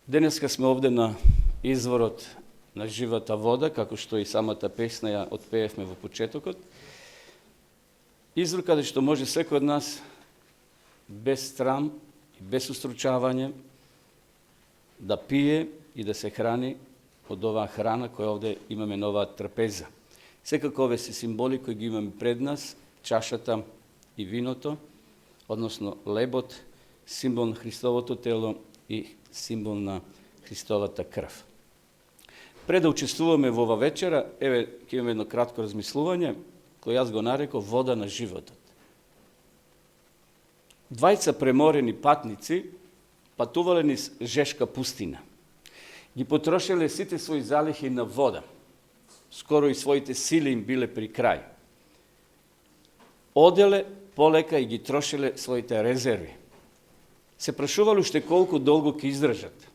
Денеска сме овде на изворот на живата вода, како што и самата песна ја отпеевме во почетокот. Извор каде што може секој од нас без срам и без устручавање да пие и да се храни од оваа храна која овде имаме на оваа трпеза. Секако ове се символи кои ги имаме пред нас, чашата и виното, односно лебот, символ на Христовото тело и символ на Христовата крв. Пред да учествуваме во ова вечера, еве ќе имаме едно кратко размислување, кој јас го нареков вода на животот. Двајца преморени патници патувале низ Жешка пустина. Ги потрошеле сите своји залихи на вода. Скоро и своите сили им биле при крај. Оделе полека и ги трошеле своите резерви. Се прашувале уште колку долго ќе издржат.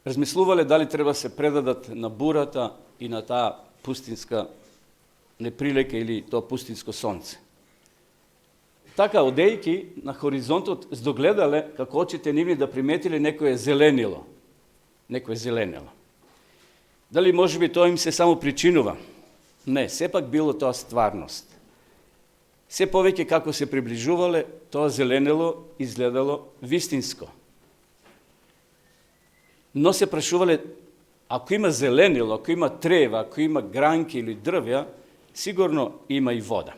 Размислувале дали треба се предадат на бурата и на таа пустинска неприлека или тоа пустинско сонце. Така, одејки на хоризонтот, здогледале како очите нивни да приметиле некое зеленило. Некое зеленило. Дали можеби тоа им се само причинува? Не, сепак било тоа стварност. Се повеќе како се приближувале, тоа зеленило изгледало вистинско. Но се прашувале, ако има зеленило, ако има трева, ако има гранки или дрвја, сигурно има и вода.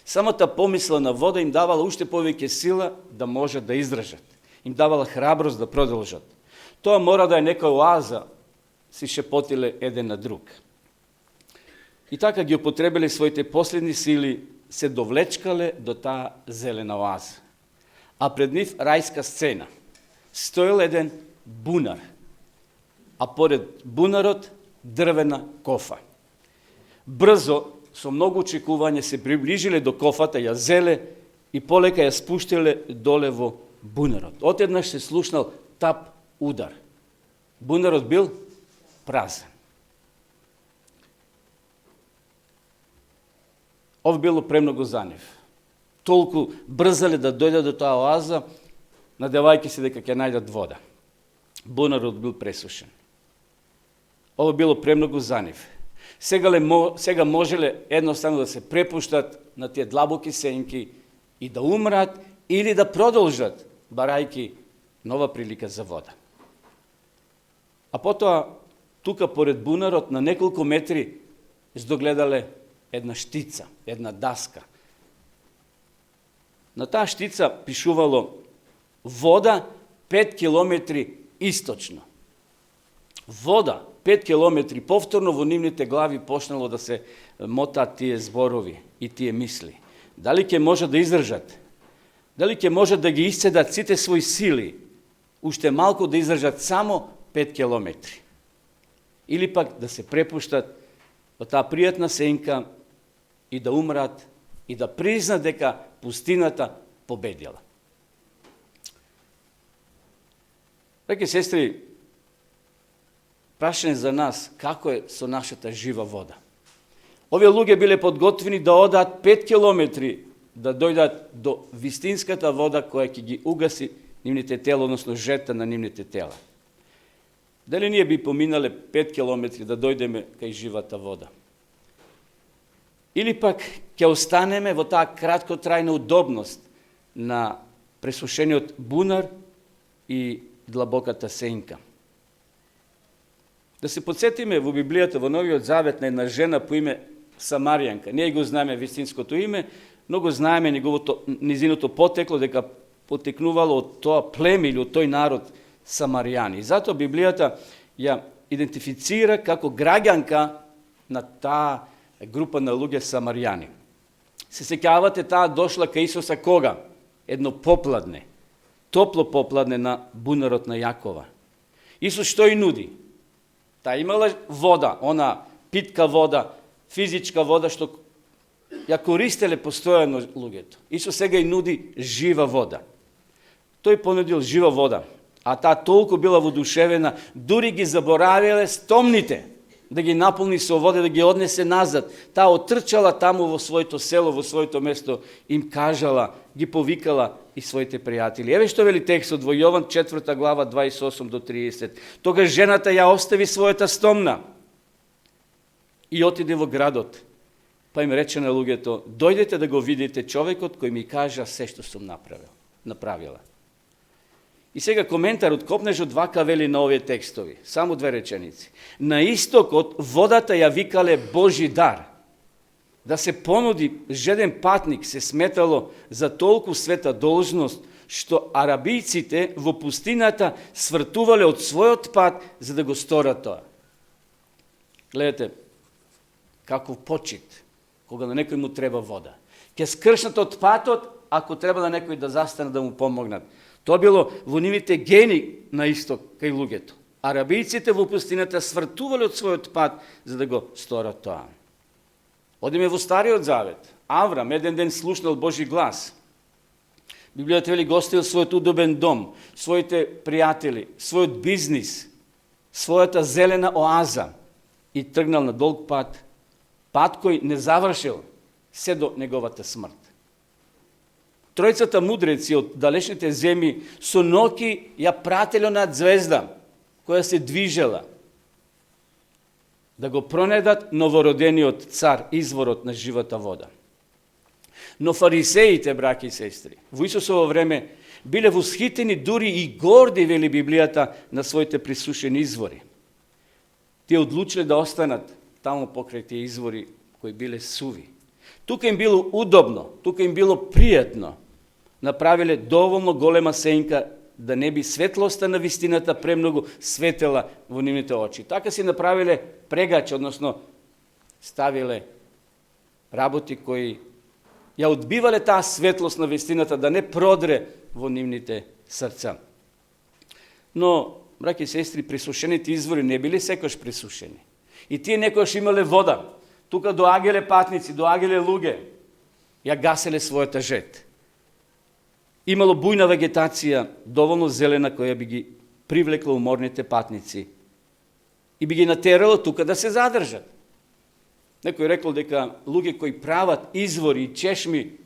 Самата помисла на вода им давала уште повеќе сила да можат да издржат. Им давала храброст да продолжат. Тоа мора да е нека оаза, си шепотиле еден на друг. И така ги употребиле своите последни сили, се довлечкале до таа зелена оаза. А пред нив рајска сцена. Стоел еден бунар, а поред бунарот дрвена кофа. Брзо, со многу очекување, се приближиле до кофата, ја зеле и полека ја спуштиле доле во бунарот. Отеднаш се слушнал тап удар. Бунарот бил празен. Ова било премногу за нив. Толку брзале да дојдат до таа оаза, надевајќи се дека ќе најдат вода. Бунарот бил пресушен. Ова било премногу за нив. Сега можеле едноставно да се препуштат на тие длабоки сенки и да умрат или да продолжат, барајки нова прилика за вода. А потоа, тука поред бунарот, на неколку метри, здогледале една штица, една даска. На таа штица пишувало вода 5 километри источно. Вода 5 километри. Повторно во нивните глави почнало да се мотаат тие зборови и тие мисли. Дали ќе можат да издржат? Дали ќе можат да ги исцедат сите своји сили? Уште малку да издржат само 5 километри. Или пак да се препуштат во таа пријатна сенка и да умрат и да признат дека пустината победила. Браќи и сестри, прашање за нас како е со нашата жива вода. Овие луѓе биле подготвени да одат 5 километри да дојдат до вистинската вода која ќе ги угаси нивните тела, односно жета на нивните тела. Дали ние би поминале 5 километри да дојдеме кај живата вода? Или пак ќе останеме во таа краткотрајна удобност на пресушениот бунар и длабоката сенка. Да се подсетиме во Библијата, во Новиот Завет, на една жена по име Самаријанка. Ние го знаеме вистинското име, но го знаеме низиното потекло, дека потекнувало од тоа племе или од тој народ Самаријани. И затоа Библијата ја идентифицира како граѓанка на таа група на луѓе Самаријани. Се сеќавате, таа дошла кај Исуса кога? Едно попладне, топло попладне на бунарот на Јакова. Исус што и нуди? Таа имала вода, она питка вода, физичка вода, што ја користеле постојано луѓето. Исус сега и нуди жива вода. Тој понудил жива вода, а таа толку била воодушевена, дури ги заборавиле стомните, да ги наполни со вода, да ги однесе назад. Таа отрчала таму во своето село, во своето место, им кажала, ги повикала, и своите пријатели. Еве што вели текстот во Јован 4 глава 28 до 30. Тогаш жената ја остави својата стомна и отиде во градот. Па им рече на луѓето: дојдете да го видите човекот кој ми кажа се што сум направила. И сега коментарот Копнежот вака вели на овие текстови. Само две реченици. На истокот водата ја викале Божи дар. Да се понуди жеден патник се сметало за толку света должност, што арабијците во пустината свртувале од својот пат за да го сторат тоа. Гледате, каков почит, кога на некој му треба вода. Ке скршнат од патот, ако треба на некој да застане да му помогнат. Тоа било во нивните гени на исток кај луѓето. Арабијците во пустината свртувале од својот пат за да го сторат тоа. Одиме во Стариот Завет. Аврам еден ден слушнал Божи глас. Библијата вели го оставил својот удобен дом, своите пријатели, својот бизнис, својата зелена оаза и тргнал на долг пат, пат кој не завршил се до неговата смрт. Тројцата мудреци од далечните земји со ноки ја пратело над звезда која се движела да го пронедат новородениот цар, изворот на живата вода. Но фарисеите, браќи и сестри, во Исусово време биле восхитени, дури и горди, вели Библијата, на своите присушени извори. Тие одлучиле да останат таму покрај тие извори кои биле суви. Тука им било удобно, тука им било пријатно. Направиле доволно голема сенка да не би светлоста на вистината премногу светела во нивните очи. Така си направиле прегач, односно ставиле работи кои ја одбивале таа светлост на вистината да не продре во нивните срца. Но, браќи и сестри, присушените извори не биле секојаш присушени. И тие некојаш имале вода. Тука доаѓале патници, доаѓале луѓе, ја гаселе својата жет. Имало бујна вегетација, доволно зелена, која би ги привлекла уморните патници и би ги натерало тука да се задржат. Некој рекол дека луѓе кои прават извори и чешми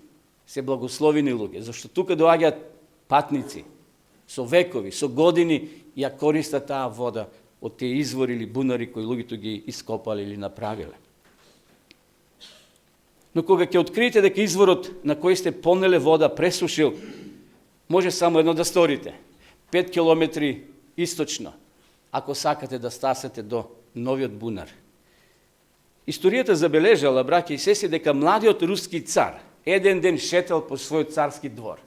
се благословени луѓе, зашто тука доаѓаат патници со векови, со години и ја користат таа вода од тие извори или бунари кои луѓето ги ископале или направиле. Но кога ќе откриете дека изворот на кој сте понеле вода пресушил, може само едно да сторите. 5 километри источно, ако сакате да стасате до новиот бунар. Историјата забележала, браќа и сестри, дека младиот руски цар еден ден шетал по својот царски двор.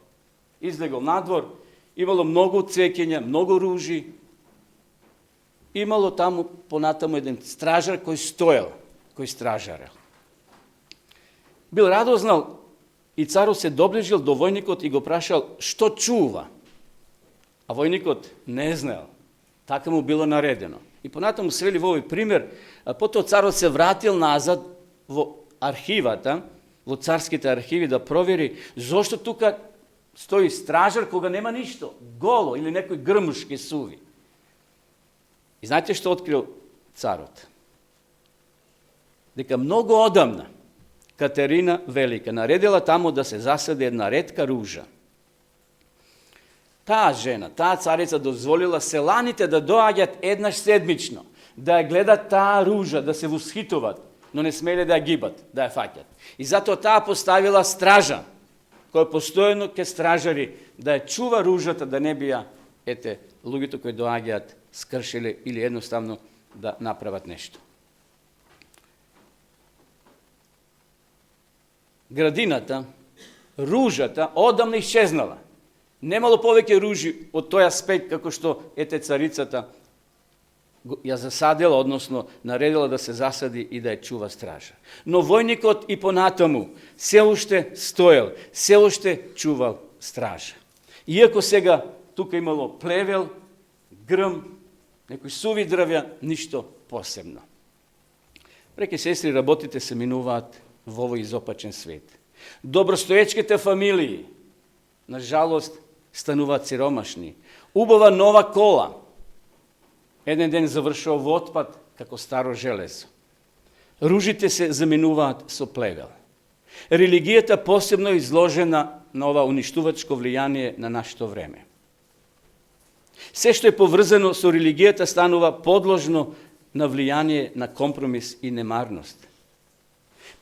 Излегол надвор, имало многу цвеќења, многу ружи. Имало таму понатаму еден стражар кој стоел, кој стражарел. Бил радознал и царот се доближил до војникот и го прашал што чува. А војникот не знаел. Така му било наредено. И понатаму се вели во овој пример, потоа царот се вратил назад во архивата, во царските архиви да провери зошто тука стои стражар кога нема ништо, голо или некој грмушки суви. И знаете што открил царот? Дека многу одамна Катерина Велика наредила таму да се засади една ретка ружа. Таа жена, таа царица дозволила селаните да доаѓат еднаш седмично, да ја гледат таа ружа, да се восхитуват, но не смеле да ја гибат, да ја фаќат. И затоа таа поставила стража, кој постојано ке стражари да ја чува ружата, да не би ја, луѓето кои доаѓаат скршиле или едноставно да направат нешто. Градината, ружата, одамна исчезнала. Немало повеќе ружи од тој аспект како што царицата ја засадила, односно наредила да се засади и да ја чува стража. Но војникот и понатаму се уште стоел, се уште чувал стража. Иако сега тука имало плевел, грм, некои суви дрвја, ништо посебно. Браќи и сестри, работите се минуваат во овој изопачен свет. Добростоечките фамилии, на жалост, стануваат сиромашни. Убава нова кола еден ден завршува во отпад како старо железо. Ружите се заменуваат со плевел. Религијата посебно изложена на ова уништувачко влијание на нашето време. Се што е поврзано со религијата станува подложно на влијание на компромис и немарност.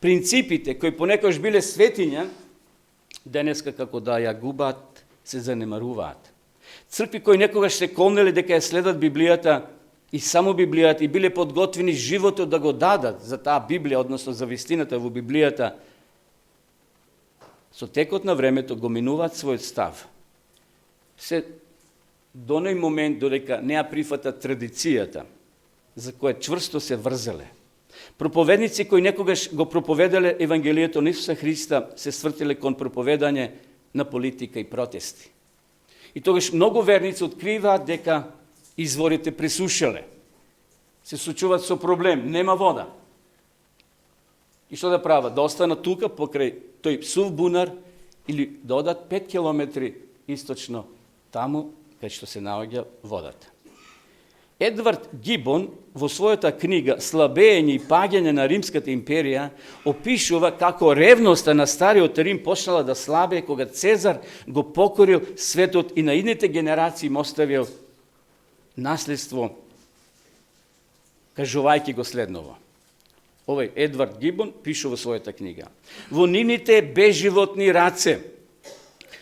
Принципите кои понекогаш биле светиња, денеска како да ја губат, се занемаруваат. Цркви кои некогаш се колнеле дека ја следат Библијата и само Библијата и биле подготвени животот да го дадат за таа Библија, односно за вистината во Библијата, со текот на времето го минуваат својот став. Се до оној момент додека не ја прифатат традицијата, за која чврсто се врзеле. Проповедници кои некогаш го проповедале Евангелието на Исуса Христа се свртиле кон проповедање на политика и протести. И тогаш многу верници откриваат дека изворите пресушеле. Се сочуваат со проблем, нема вода. И што да прават? Да останат тука покрај тој сув бунар или да одат 5 километри источно таму кај што се наоѓа водата. Едвард Гибон во својата книга «Слабење и паѓање на Римската империја» опишува како ревноста на Стариот Рим почнала да слабее кога Цезар го покорил светот и на идните генерации им оставил наследство, кажувајќи го следново. Овој Едвард Гибон пише во својата книга: во нивните безживотни раце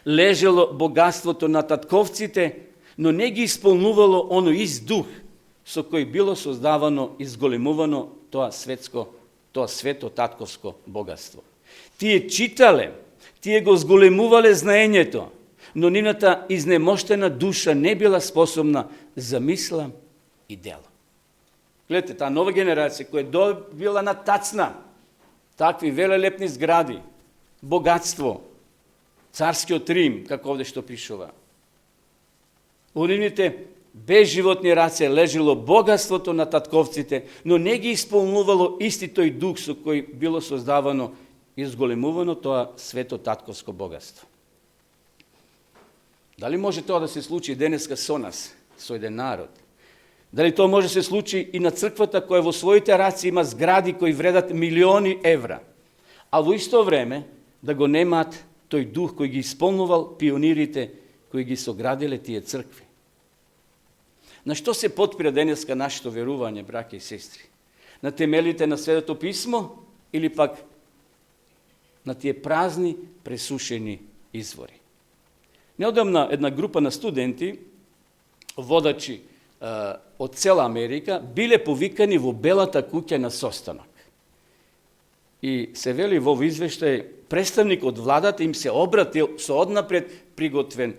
лежело богатството на татковците, но не ги исполнувало оној ист дух со кој било создавано и зголемувано тоа свето татковско богатство. Тие читале, тие го зголемувале знаењето, но нивната изнемоштена душа не била способна за мисла и дело. Гледате, таа нова генерација која добила на тацна такви велелепни згради, богатство, царскиот Рим, како овде што пишува. Во нивните безживотни раце лежело богатството на татковците, но не ги исполнувало исти тој дух со кој било создавано и зголемувано тоа свето татковско богатство. Дали може тоа да се случи денеска со нас, со еден народ? Дали тоа може да се случи и на црквата која во своите раци има згради кои вредат милиони евра, а во исто време да го немаат тој дух кој ги исполнувал пионирите кои ги соградиле тие цркви? На што се потпира денеска нашето верување, браќа и сестри? На темелите на Светото писмо или пак на тие празни, пресушени извори? Неодамна една група на студенти, водачи од цела Америка, биле повикани во Белата куќа на состанок. И се вели во извештај, представник од владата им се обратил со однапред приготвен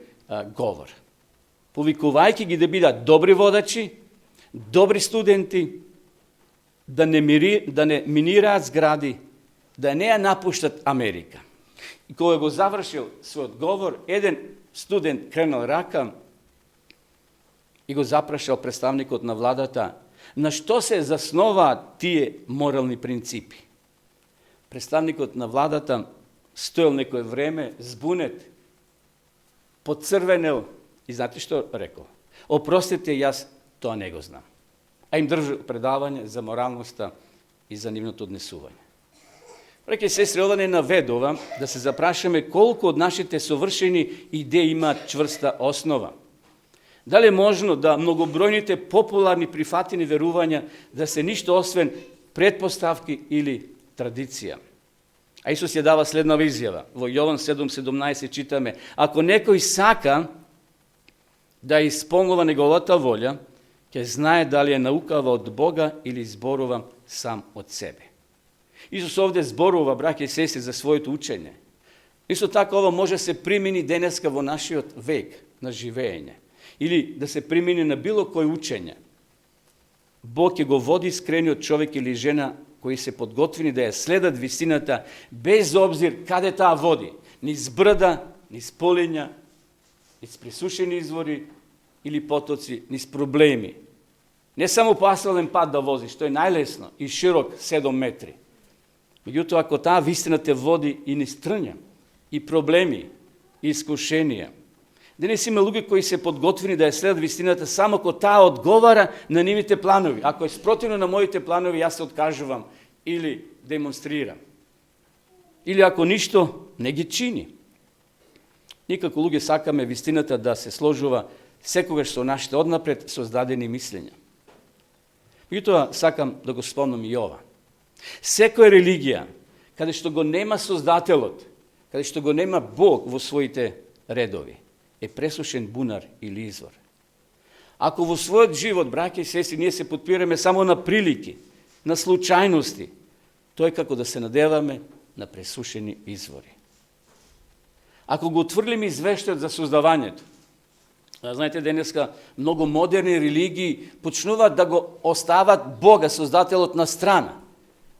говор, повикувајќи ги да бидат добри водачи, добри студенти, да не минираат згради, да не ја напуштат Америка. И кога го завршил својот говор, еден студент кренал рака и го запрашал представникот на владата на што се засноваат тие морални принципи. Представникот на владата стоел некој време збунет, поцрвенел и знаете што рекол? Опростите, јас тоа не го знам. А им држал предавање за моралноста и за нивното однесување. Браќи и сестри, ова не наведува да се запрашаме колку од нашите совршени идеи имаат чврста основа. Дали е можно да многобројните популарни прифатени верувања да се ништо освен предпоставки или традиција? А Исус ја дава следнава изјава. Во Јован 7:17 читаме: ако некој сака да исполнува неговата волја, ќе знае дали е наукава од Бога или зборува сам од себе. Исус овде зборува, браќа и сестри, за своето учење. Исто така ова може да се примени денеска во нашиот век на живење или да се примени на било кој учење. Бог ќе го води искрениот човек или жена кои се подготвени да ја следат вистината без обзир каде таа води, низ брда, низ полиња, низ пресушени извори или потоци, низ проблеми. Не само по асфалтен пат да вози, што е најлесно и широк 7 метри. Меѓутоа, ако таа вистина те води и низ трња, и проблеми, и искушенија. Денес има луѓе кои се подготвени да ја следат вистината само ако таа одговара на нивните планови. Ако е спротивно на моите планови, јас се откажувам или демонстрирам. Или ако ништо не ги чини. Никако луѓе сакаме вистината да се сложува секогаш со нашите однапред создадени мислења. Меѓутоа сакам да го спомнам и ова. Секоја религија, каде што го нема Создателот, каде што го нема Бог во своите редови, е пресушен бунар или извор. Ако во својот живот, браќа и сестри, ние се подпираме само на прилики, на случајности, тоа е како да се надеваме на пресушени извори. Ако го отврлиме извештајот за создавањето, знаете, денеска многу модерни религии почнуваат да го остават Бога, Создателот, на страна.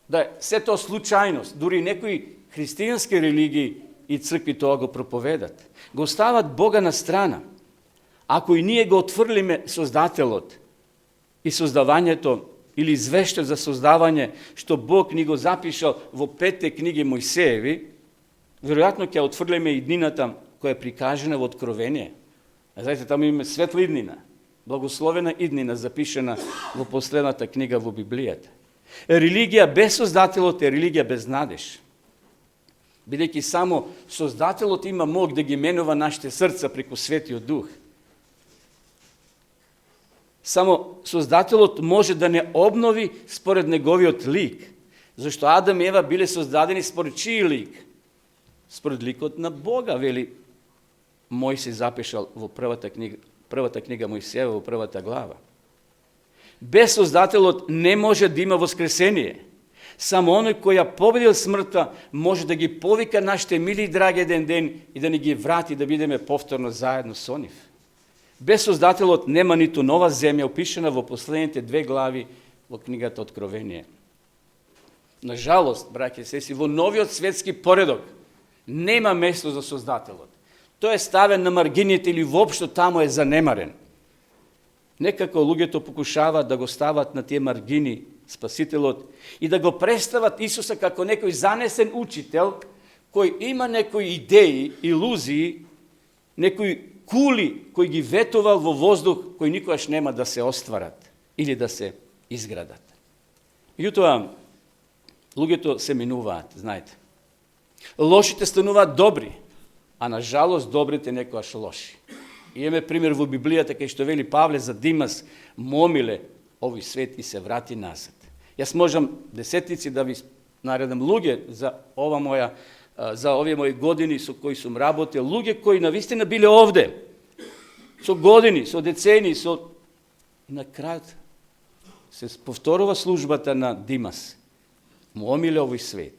Да е се тоа случајност, дури некои христијански религии и цркви тоа го проповедат. Го остават Бога на страна. Ако и ние го отврлиме Создателот и создавањето или извештајот за создавање, што Бог ни го запишал во 5 книги Мојсееви, веројатно ќе отврлиме и иднината која е прикажена во Откровение. Знаете, таму имаме светла иднина, благословена иднина, запишена во последната книга во Библијата. Религија без Создателот е религија без надеж. Бидејќи само Создателот има мог да ги менува нашите срца преку Светиот Дух. Само Создателот може да не обнови според неговиот лик, зашто Адам и Ева биле создадени според чиј лик? Според ликот на Бога, вели Мојсей запишал во првата книга Мојсеева, во првата глава. Без Создателот не може да има воскресение. Само оној кој ја победил смртта може да ги повика нашите мили и драги еден ден и да ни ги врати да бидеме повторно заедно со нив. Без Создателот нема ниту нова земја опишена во последните 2 глави во книгата Откровение. Нажалост, браќа и сестри, во новиот светски поредок нема место за Создателот. Тој е ставен на маргините или воопшто таму е занемарен. Некако луѓето покушаваат да го стават на тие маргини Спасителот и да го представат Исуса како некој занесен учител кој има некои идеи, илузии, некои кули кои ги ветувал во воздух кои никогаш нема да се остварат или да се изградат. Меѓутоа, луѓето се минуваат, знаете. Лошите стануваат добри, а на жалост добрите некојаш лоши. Имаме пример во Библијата кај што вели Павле за Димас, момиле овој свет и се врати назад. Јас можам десетници да ви наредам луѓе за овие мои години со кои сум работел, луѓе кои навистина биле овде, со години, со децени, на крајот се повторува службата на Димас. Момиле овој свет.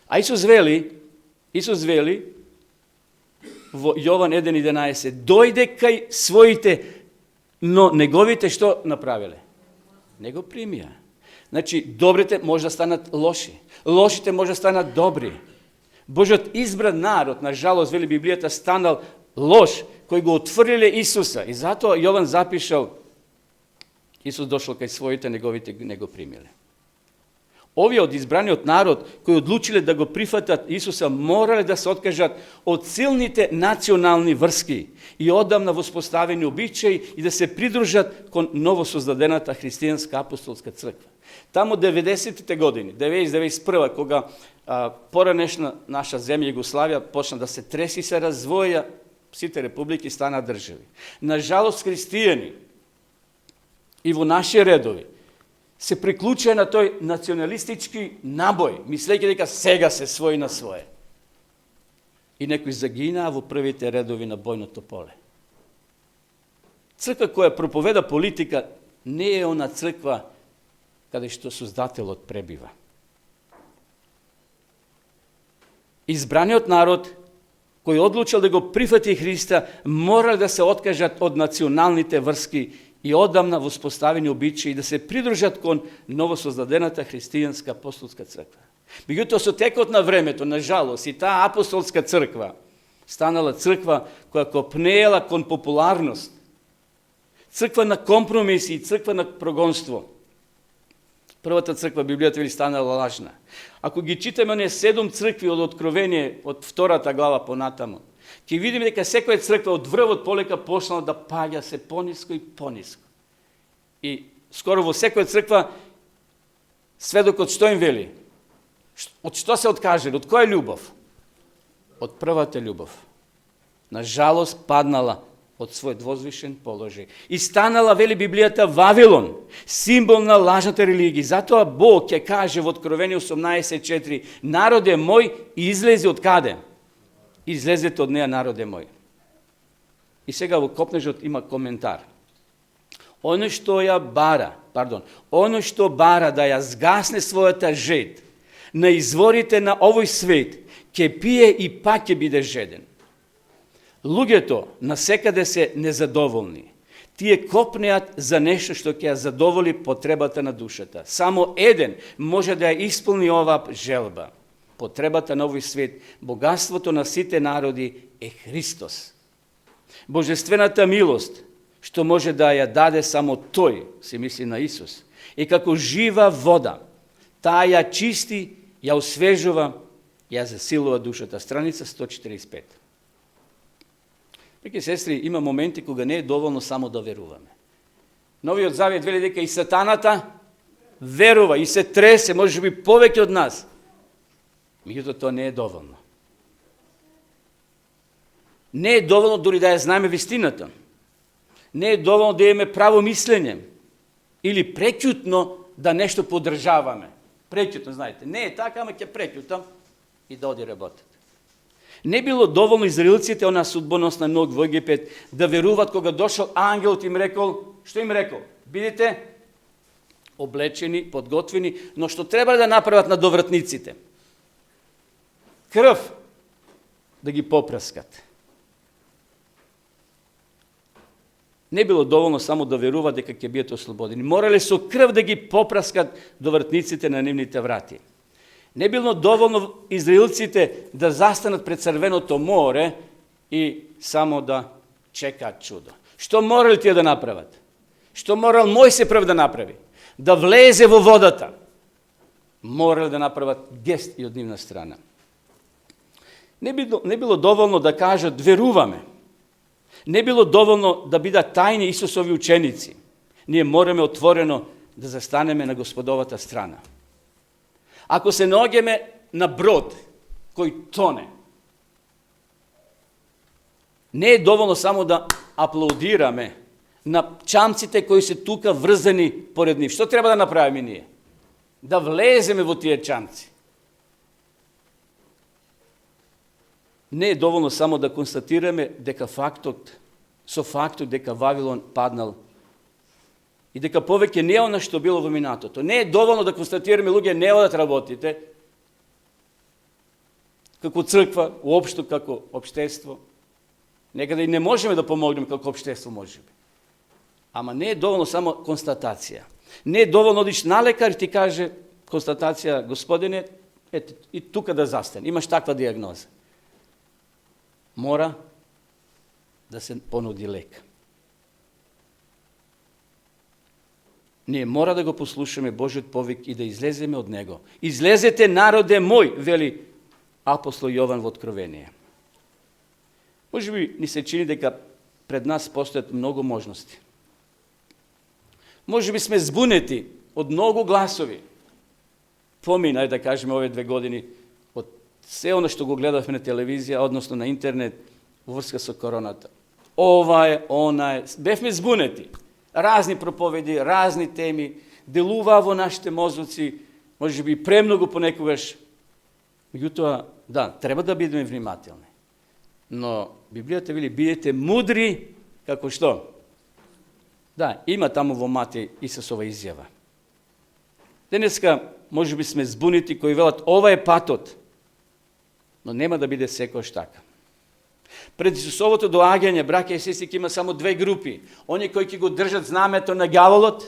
А Исус вели во Јован 1.11, дојде кај своите, но неговите што направиле? Не го примија. Значи, добрите може да станат лоши, лошите може да станат добри. Божиот избран народ, на жалост, вели Библијата, станал лош, кој го отврлиле Исуса. И затоа Јован запишал, Исус дошол кај своите, неговите не го примиле. Овие од избраниот народ, кои одлучиле да го прифатат Исуса, морале да се откажат од силните национални врски и одамна воспоставени обичаи и да се придружат кон новосоздадената христијанска апостолска црква. Тамо 90-тите години, 90-91, кога поранешна наша земја Југославија почна да се треси, се развоја, сите републики стана држави. На жалост, христијани и во наши редови се приклучува на тој националистички набој, мислејќи дека сега се свој на свое. И некои загинаа во првите редови на бојното поле. Црква која проповеда политика не е она црква каде што Создателот пребива. Избраниот народ кој одлучил да го прифати Христа мора да се откажат од националните врски и одамна воспоставени обичаи да се придружат кон новосоздадената христијанска апостолска црква. Меѓутоа, со текот на времето, на жалост, и таа апостолска црква станала црква која копнеела кон популарност, црква на компромиси и црква на прогонство. Првата црква, Библијата вели, станала лажна. Ако ги читаме оние 7 цркви од Откровение, од 2 глава понатаму, ќе видиме дека секоја црква од врвот полека почнала да паѓа се пониско и пониско. И скоро во секоја црква сведокот што им вели? Од што се откажали? Од која љубов? Од првата љубов. nažalost padnala od svoj dvoзвишен položaj. I станала, вели Библијата, Вавилон, символ на лажната религија. Затоа Бог ќе каже во Откровение 18:4, народе мој, излези од каде? Излезете од неа, народе мој. И сега во копнежот има коментар. Оно што бара да ја згасне својата жед на изворите на овој свет, ќе пие и пак ќе биде жеден. Луѓето насекаде се незадоволни. Тие копнеат за нешто што ќе ја задоволи потребата на душата. Само еден може да ја исполни оваа желба. Потребата на овој свет, богатството на сите народи е Христос. Божествената милост, што може да ја даде само Тој, се мисли на Исус, и како жива вода, таа ја чисти, ја освежува, ја засилува душата. Страница 145. Браќи и сестри, има моменти кога не е доволно само да веруваме. Новиот Завет вели дека и сатаната верува и се тресе, може би повеќе од нас. Меѓутоа тоа не е доволно. Не е доволно дури да ја знаеме вистината. Не е доволно да имаме право мислење или преќутно да нешто поддржаваме. Преќутно, знаете, не е така, ама ќе преќутам и да оди работат. Не било доволно израелците, она судбоносна ног во Египет, да веруваат кога дошол ангелот им рекол, што им рекол? Бидете облечени, подготвени, но што треба да направат на довратниците? Крв да ги попраскат. Не било доволно само да веруваат дека ќе бидат ослободени. Морале со крв да ги попраскат довратниците на нивните врати. Не било доволно израелците да застанат пред Црвеното море и само да чекаат чудо. Што морали тие да направат? Што морал Мојсе прв да направи? Да влезе во водата. Морали да направат гест и од нивна страна. Не било доволно да кажат веруваме. Не било доволно да бидат тајни Исусови ученици. Ние мораме отворено да застанеме на Господовата страна. Ако се наоѓаме на брод кој тоне, не е доволно само да аплаудираме на чамците кои се тука врзани поред нив. Што треба да направиме ние? Да влеземе во тие чамци. Не е доволно само да констатираме дека со фактот дека Вавилон паднал и дека повеќе не е она што било во минатото. Не е доволно да констатираме луѓе не одат работите како црква, уопшто како општество. Некаде и не можеме да помогнеме како општество можеби. Ама не е доволно само констатација. Не е доволно одиш на лекар и ти каже констатација, господине, ете и тука да застане. Имаш таква дијагноза. Мора да се понуди лек. Ние мора да го послушаме Божиот повик и да излеземе од него. Излезете, народе мој, вели апостол Јован во Откровение. Може би ни се чини дека пред нас постојат многу можности. Може би сме збунети од многу гласови. Помина, да кажеме, овие 2 години од се оно што го гледавме на телевизија, односно на интернет, во врска со короната. Ова е, она е. Бевме збунети. Разни проповеди, разни теми, делуваа во нашите мозоци, може би премногу понекогаш. Меѓутоа, да, треба да бидеме внимателни. Но Библијата вели, бидете мудри, како што? Да, има таму во Матеј Исусова изјава. Денеска, може би сме збунети кои велат, ова е патот, но нема да биде секојаш така. Пред Исусовото доаѓање, браќа и сестри, има само 2 групи. Они кои ќе го држат знамето на ѓаволот,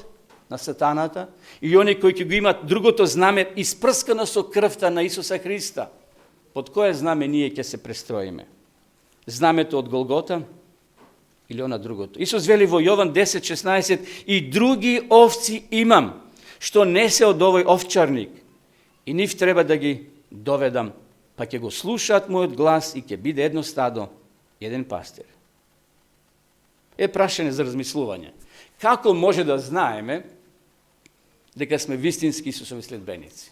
на сатаната, и они кои ќе го имат другото знаме испрскано со крвта на Исуса Христа. Под кое знаме ние ќе се престроиме? Знамето од Голгота или она другото? Исус вели во Јован 10:16, и други овци имам, што не се од овој овчарник, и нив треба да ги доведам, па ќе го слушаат мојот глас и ќе биде едно стадо, еден пастир. Е прашање за размислување. Како може да знаеме дека сме вистински Исусови следбеници?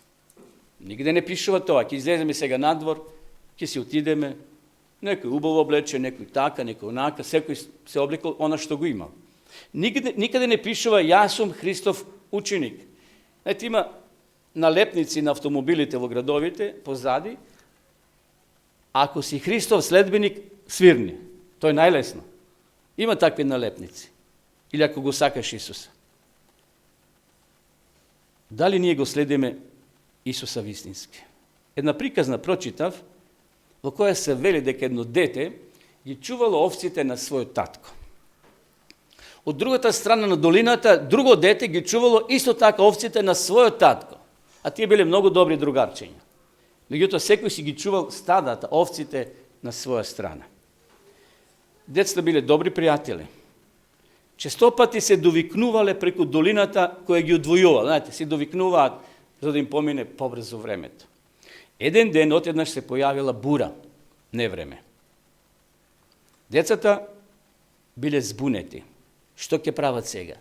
Нигде не пишува тоа. Ќе излеземе сега надвор, ќе си отидеме, Некој убаво облече, некој така, некој онака, секој се облекал она што го имал. Никаде не пишува јас сум Христов ученик. Знаете, има налепници на автомобилите во градовите, позади, ако си Христов следбеник, свирни. Тоа е најлесно. Има такви налепници. Или ако го сакаш Исуса. Дали ние го следиме Исуса вистински? Една приказна прочитав, во која се вели дека едно дете ги чувало овците на својот татко. Од другата страна на долината, друго дете ги чувало исто така овците на својот татко. А тие биле многу добри другарчиња. Меѓутоа, секој си ги чувал стадата, овците на своја страна. Децата биле добри пријатели. Честопати се довикнувале преку долината која ги одвојувала. Знаете, се довикнуваат за да им помине побрзо времето. Еден ден отеднаш се појавила бура, не време. Децата биле збунети. Што ќе прават сега?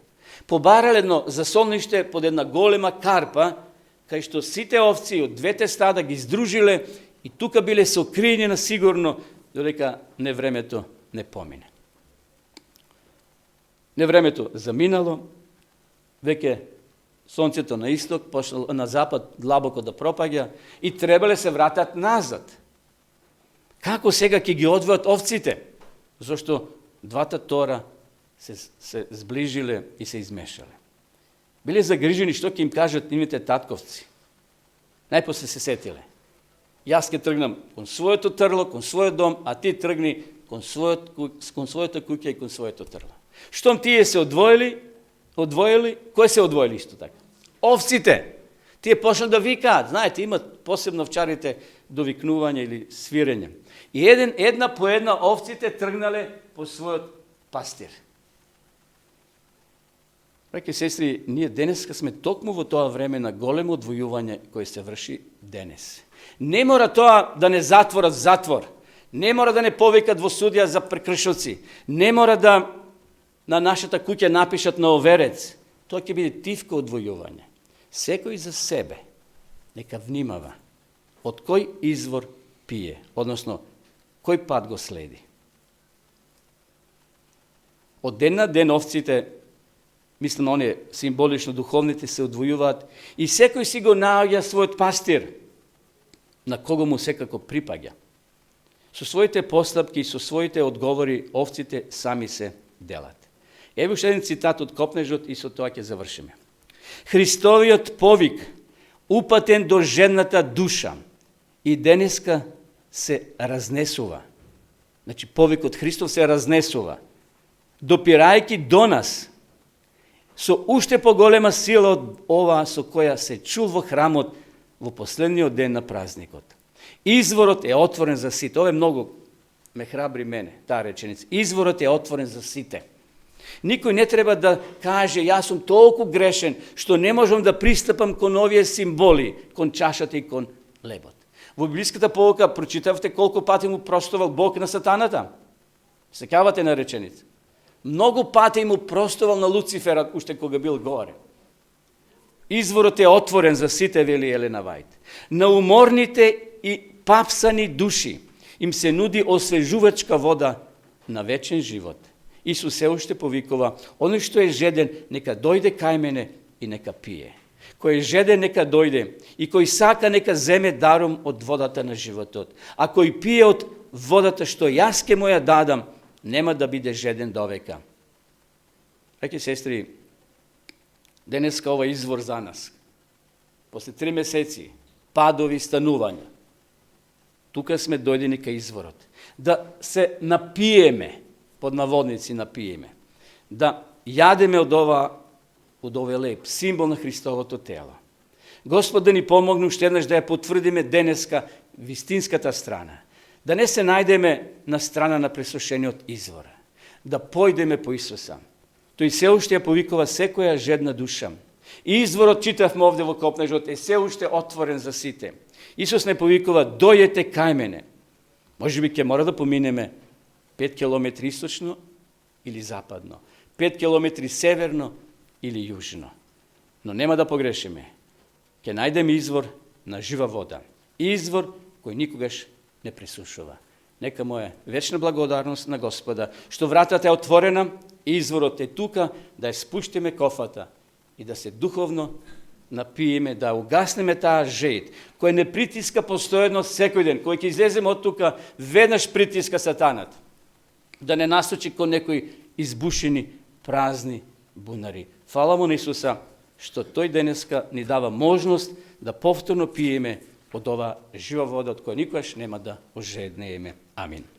Побарале едно засолниште под една голема карпа, кај што сите овци од двете стада ги издружиле и тука биле сокриени на сигурно, додека невремето не помине. Невремето заминало, веќе сонцето на исток, пошло на запад длабоко да пропаѓа и требале се вратат назад. Како сега ќе ги одвојат овците? Зошто двата тора се сближиле и се измешале. Биле загрижени што ќе им кажат нивните татковци. Најпосле се сетиле. Јас ќе тргнам кон своето трло, кон својот дом, а ти тргни кон својата куќа и кон своето трло. Штом тие се одвоили, кој се одвоили исто така? Овците. Тие почнат да викаат. Знаете, имат посебно овчарите довикнување или свирење. И една по една овците тргнале по својот пастир. Браќи и сестри, ние денеска сме токму во тоа време на големо одвојување кој се врши денес. Не мора тоа да не затворат затвор. Не мора да не повикат во судија за прекршоци. Не мора да на нашата куќа напишат на оверец. Тоа ќе биде тивко одвојување. Секој за себе нека внимава од кој извор пие, односно кој пат го следи. Од ден на ден овците, мислам, оние символично духовните се одвојуваат и секој си го наоѓа својот пастир, на кого му секако припаѓа. Со своите постапки и со своите одговори овците сами се делат. Ево уште еден цитат од Копнежот и со тоа ќе завршиме. Христовиот повик, упатен до жедната душа, и денеска се разнесува. Значи, повикот Христов се разнесува, допирајќи до нас, со уште поголема сила од оваа со која се чул во храмот во последниот ден на празникот. Изворот е отворен за сите. Ова е многу ме храбри мене, таа реченица. Изворот е отворен за сите. Никој не треба да каже, јас сум толку грешен, што не можам да пристапам кон овие символи, кон чашата и кон лебот. Во библиската полука прочитавте колку пати му простувал Бог на сатаната. Секавате на реченица. Многу пати му простувал на Луцифера, уште кога бил горе. Изворот е отворен за сите, вели Елена Вајд. На уморните и папсани души им се нуди освежувачка вода на вечен живот. Исус се уште повикува, оној што е жеден, нека дојде кај мене и нека пие. Кој е жеден, нека дојде, и кој сака, нека земе даром од водата на животот. А кој пие од водата што јас ке му ја дадам, нема да биде жеден довека. Браќи и сестри, денеска ова извор за нас. После 3 месеци, падови, станувања, тука сме дојдени кај изворот. Да се напиеме, под наводници напиеме, да јадеме од овој леп, символ на Христовото тело. Господ да ни помогне уште еднаш да ја потврдиме денеска вистинската страна, да не се најдеме на страна на пресушениот извор, да појдеме по Исуса. Тој се уште ја повикува секоја жедна душа. И изворот, читавме овде во Копнежот, е се уште отворен за сите. Исус не повикува, дојдете кај мене. Може би ќе мора да поминеме 5 километри источно или западно, 5 километри северно или јужно. Но нема да погрешиме. Ќе најдеме извор на жива вода. Извор кој никогаш не пресушува. Neka moja večna blagodarnost na Gospoda, što vratata je otvorena, izvorot je tuka, da je spuštime kofata i da se duhovno napijeme, da ugasneme ta žed, koja ne pritiska postojnost sekoj den, koji izlezemo od tuka, vednaš pritiska satanat, da ne nastoči ko nekoj izbušeni, prazni bunari. Hvala mu Isusa, što toj deneska ni dava možnost da povtorno pijeme od ova živa voda, od koja nikoš nema da ožednejeme. Amin.